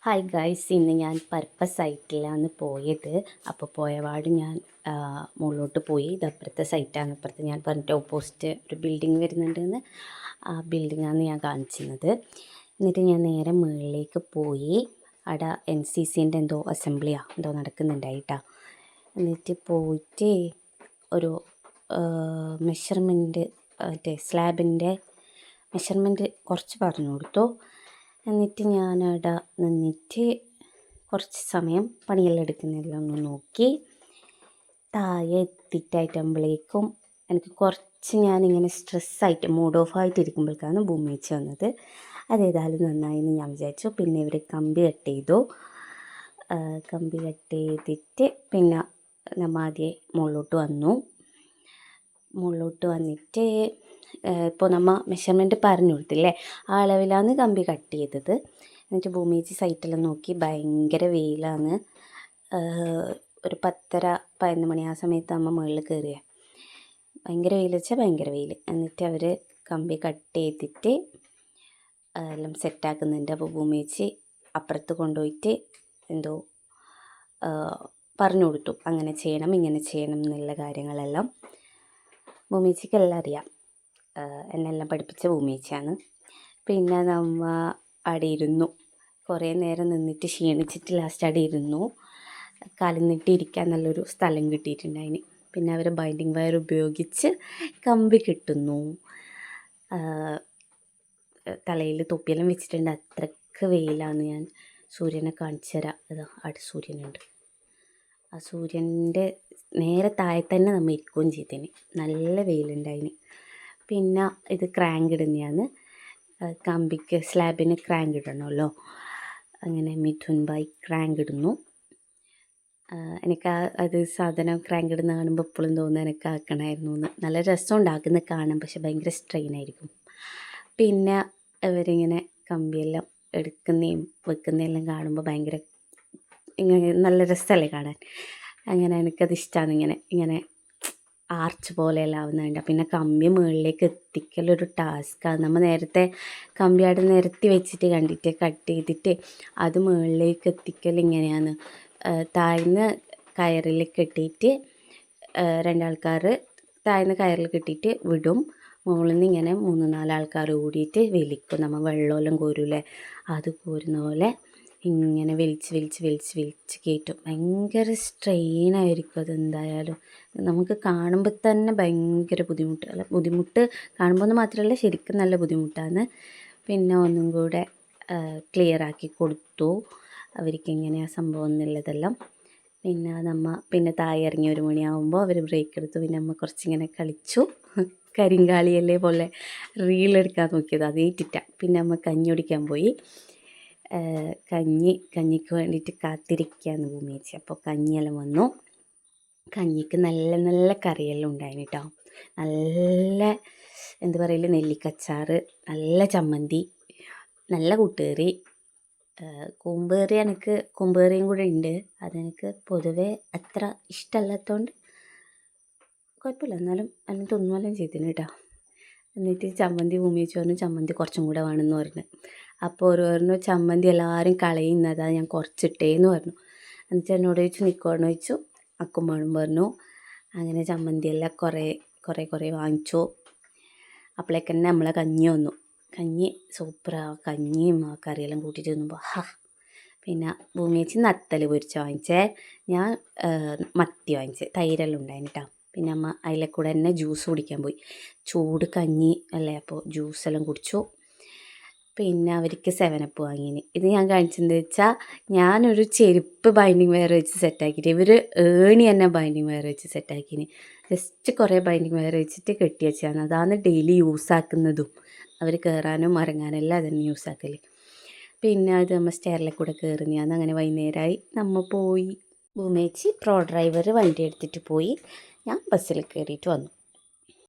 Hi guys, ഇന്ന് ഞാൻ purpose സൈറ്റിലാണ് പോയത്. അപ്പോൾ പോയപാട് ഞാൻ മുകളിലോട്ട് പോയി. ഇത് അപ്പുറത്തെ സൈറ്റാണ്. അപ്പുറത്ത് ഞാൻ പറഞ്ഞിട്ട് ഓപ്പോസിറ്റ് ഒരു ബിൽഡിംഗ് വരുന്നുണ്ടെന്ന്. ആ ബിൽഡിങ്ങാണ് ഞാൻ കാണിച്ചിരുന്നത്. എന്നിട്ട് ഞാൻ നേരെ മുകളിലേക്ക് പോയി. അവിടെ NCCൻ്റെ എന്തോ അസംബ്ലിയാ എന്തോ നടക്കുന്നുണ്ടായിട്ടാ. എന്നിട്ട് പോയിട്ട് ഒരു മെഷർമെൻറ്റ് മറ്റേ സ്ലാബിൻ്റെ മെഷർമെൻറ്റ് കുറച്ച് പറഞ്ഞു കൊടുത്തു. എന്നിട്ട് ഞാനവിടെ നിന്നിട്ട് കുറച്ച് സമയം പണിയെല്ലാം എടുക്കുന്നെല്ലാം ഒന്ന് നോക്കി. താഴെ എത്തിയിട്ടായിട്ടുമ്പോഴേക്കും എനിക്ക് കുറച്ച് ഞാനിങ്ങനെ സ്ട്രെസ്സായിട്ട് മൂഡ് ഓഫ് ആയിട്ട് ഇരിക്കുമ്പോഴേക്കാണ് ഭൂമിച്ച് വന്നത്. അതേതായാലും നന്നായെന്ന് ഞാൻ വിചാരിച്ചു. പിന്നെ ഇവർ കമ്പി കട്ട് ചെയ്തു. കമ്പി കട്ട് ചെയ്തിട്ട് പിന്നെ നമ്മൾ ആദ്യം മുകളിലോട്ട് വന്നു. മുകളിലോട്ട് വന്നിട്ട് ഇപ്പോൾ നമ്മൾ മെഷർമെൻറ്റ് പറഞ്ഞു കൊടുത്തില്ലേ, ആ അളവിലാണ് കമ്പി കട്ട് ചെയ്തത്. എന്നിട്ട് ഭൂമിച്ച് സൈറ്റെല്ലാം നോക്കി. ഭയങ്കര വെയിലാണ്. ഒരു 10:30-11 മണി ആ സമയത്ത് നമ്മൾ മുകളിൽ കയറിയ ഭയങ്കര വെയിൽ വെച്ചാൽ ഭയങ്കര വെയിൽ. എന്നിട്ട് അവർ കമ്പി കട്ട് ചെയ്തിട്ട് എല്ലാം സെറ്റാക്കുന്നുണ്ട്. അപ്പോൾ ഭൂമിച്ച് അപ്പുറത്ത് കൊണ്ടുപോയിട്ട് എന്തോ പറഞ്ഞു കൊടുത്തു, അങ്ങനെ ചെയ്യണം ഇങ്ങനെ ചെയ്യണം എന്നുള്ള കാര്യങ്ങളെല്ലാം. ഭൂമിച്ചിക്കെല്ലാം അറിയാം. എന്നെല്ലാം പഠിപ്പിച്ച ഭൂമിച്ചയാണ്. പിന്നെ നമ്മ അവിടെ ഇരുന്നു. കുറേ നേരം നിന്നിട്ട് ക്ഷീണിച്ചിട്ട് ലാസ്റ്റ് അവിടെ ഇരുന്നു. കാലിന്നിട്ട് ഇരിക്കാൻ നല്ലൊരു സ്ഥലം കിട്ടിയിട്ടുണ്ടായിന്. പിന്നെ അവർ ബൈൻഡിങ് വയർ ഉപയോഗിച്ച് കമ്പി കിട്ടുന്നു. തലയിൽ തൊപ്പിയെല്ലാം വെച്ചിട്ടുണ്ട്. അത്രയ്ക്ക് വെയിലാണ്. ഞാൻ സൂര്യനെ കാണിച്ചു തരാം. ഇതാ അവിടെ സൂര്യനുണ്ട്. ആ സൂര്യൻ്റെ നേരെ താഴെ തന്നെ നമ്മൾ ഇരിക്കുകയും ചെയ്തേന്. നല്ല വെയിലുണ്ടായിന്. പിന്നെ ഇത് ക്രാങ്ക് ഇടുന്നതാണ്. കമ്പിക്ക് സ്ലാബിന് ക്രാങ്ക് ഇടണമല്ലോ. അങ്ങനെ മിഥുൻ ഭായ് ക്രാങ്ക് ഇടുന്നു. എനിക്ക് അത് സാധനം ക്രാങ്ക് ഇടുന്ന കാണുമ്പോൾ എപ്പോഴും തോന്നുന്നു എനിക്ക് ആക്കണമായിരുന്നു എന്ന്. നല്ല രസം ഉണ്ടാക്കുന്ന കാണാൻ, പക്ഷെ ഭയങ്കര സ്ട്രെയിനായിരിക്കും. പിന്നെ ഇവരിങ്ങനെ കമ്പിയെല്ലാം എടുക്കുന്നതും വെക്കുന്നതെല്ലാം കാണുമ്പോൾ ഭയങ്കര ഇങ്ങനെ നല്ല രസമല്ലേ കാണാൻ. അങ്ങനെ എനിക്കത് ഇഷ്ടമാണ്. ഇങ്ങനെ ആർച്ച് പോലെയെല്ലാം ആവുന്നുണ്ട്. പിന്നെ കമ്പി മുകളിലേക്ക് എത്തിക്കലൊരു ടാസ്ക്കാണ്. നമ്മൾ നേരത്തെ കമ്പി അവിടെ നിരത്തി വെച്ചിട്ട് കണ്ടിട്ട് കട്ട് ചെയ്തിട്ട് അത് മുകളിലേക്ക് എത്തിക്കൽ ഇങ്ങനെയാണ്. താഴ്ന്ന് കയറിൽ കെട്ടിയിട്ട് രണ്ടാൾക്കാർ താഴ്ന്ന് കയറിൽ കെട്ടിയിട്ട് വിടും. മുകളിൽ നിന്ന് ഇങ്ങനെ 3-4 ആൾക്കാർ കൂടിയിട്ട് വലിക്കും. നമ്മൾ വെള്ളമെല്ലാം കോരൂലേ, അത് കോരുന്ന പോലെ ഇങ്ങനെ വലിച്ച് കയറ്റും. ഭയങ്കര സ്ട്രെയിനായിരിക്കും അതെന്തായാലും. നമുക്ക് കാണുമ്പോൾ തന്നെ ഭയങ്കര ബുദ്ധിമുട്ട് കാണുമ്പോൾ എന്ന് മാത്രമല്ല, ശരിക്കും നല്ല ബുദ്ധിമുട്ടാണ്. പിന്നെ ഒന്നും കൂടെ ക്ലിയറാക്കി കൊടുത്തു അവർക്ക് എങ്ങനെയാണ് സംഭവം എന്നുള്ളതെല്ലാം. പിന്നെ താഴെ ഇറങ്ങി 1 മണിയാകുമ്പോൾ അവർ ബ്രേക്ക് എടുത്തു. പിന്നെ നമ്മൾ കുറച്ചിങ്ങനെ കളിച്ചു. കരിങ്കാളിയല്ലേ പോലെ റീലെടുക്കാൻ നോക്കിയത്, അതേറ്റിട്ടാണ്. പിന്നെ നമ്മൾ കഞ്ഞി കുടിക്കാൻ പോയി. കഞ്ഞിക്ക് വേണ്ടിയിട്ട് കാത്തിരിക്കുകയാണ് ഭൂമിയേച്ചി. അപ്പോൾ കഞ്ഞിയെല്ലാം വന്നു. കഞ്ഞിക്ക് നല്ല നല്ല കറിയെല്ലാം ഉണ്ടായിന് കേട്ടോ. നല്ല എന്താ പറയല്, നെല്ലിക്കച്ചാറ്, നല്ല ചമ്മന്തി, നല്ല കൂട്ടുകറി. കൂമ്പേറിയും കൂടെ ഉണ്ട്. അതെനിക്ക് പൊതുവേ അത്ര ഇഷ്ടമല്ലാത്തതുകൊണ്ട് കുഴപ്പമില്ല, എന്നാലും എല്ലാം തിന്നുമെല്ലാം ചെയ്തിന് കേട്ടോ. എന്നിട്ട് ചമ്മന്തി ഭൂമിയേച്ചി പറഞ്ഞു ചമ്മന്തി കുറച്ചും കൂടെ വേണമെന്ന് പറഞ്ഞു. അപ്പോൾ ഒരു പറഞ്ഞു ചമ്മന്തി എല്ലാവരും കളയുന്നതാണ്, ഞാൻ കുറച്ചിട്ടേന്ന് പറഞ്ഞു. എന്നിട്ട് എന്നോട് ചോദിച്ചു നിൽക്കുവാണോ ചോദിച്ചു. അക്കും വേണം പറഞ്ഞു. അങ്ങനെ ചമ്മന്തിയെല്ലാം കുറേ വാങ്ങിച്ചു. അപ്പോഴേക്ക് തന്നെ നമ്മളെ കഞ്ഞി വന്നു. കഞ്ഞി സൂപ്പറാണ്. കഞ്ഞിയും ആ കറിയെല്ലാം കൂട്ടിയിട്ട് തിന്നുമ്പോൾ പിന്നെ ഭൂമിയേച്ചി നത്തൽ പൊരിച്ച വാങ്ങിച്ചേ. ഞാൻ മത്തി വാങ്ങിച്ചേ. തൈരെല്ലാം ഉണ്ടായിന് കേട്ടോ. പിന്നെ അമ്മ അതിലെ കൂടെ തന്നെ ജ്യൂസ് കുടിക്കാൻ പോയി. ചൂട് കഞ്ഞി അല്ലേ, അപ്പോൾ ജ്യൂസെല്ലാം കുടിച്ചു. പിന്നെ അവർക്ക് 7up വാങ്ങിന്. ഇത് ഞാൻ കാണിച്ചെന്ന് വെച്ചാൽ, ഞാനൊരു ചെരുപ്പ് ബൈൻഡിങ് വയർ വെച്ച് സെറ്റാക്കിയിട്ട് ഇവർ ഏണി തന്നെ ബൈൻഡിങ് വയർ വെച്ച് സെറ്റാക്കിന്. ജസ്റ്റ് കുറേ ബൈൻഡിങ് വയർ വെച്ചിട്ട് കെട്ടി വെച്ചാണ്. അതാണ് ഡെയിലി യൂസാക്കുന്നതും. അവർ കയറാനും ഇറങ്ങാനും എല്ലാം അതന്നെ യൂസാക്കൽ. പിന്നെ അത് നമ്മൾ സ്റ്റെയറിലെ കൂടെ കയറുന്നതാണ്. അങ്ങനെ വൈകുന്നേരമായി നമ്മൾ പോയി. ഭൂമിയേച്ചി ഡ്രൈവർ വണ്ടി എടുത്തിട്ട് പോയി. ഞാൻ ബസ്സിൽ കയറിയിട്ട് വന്നു.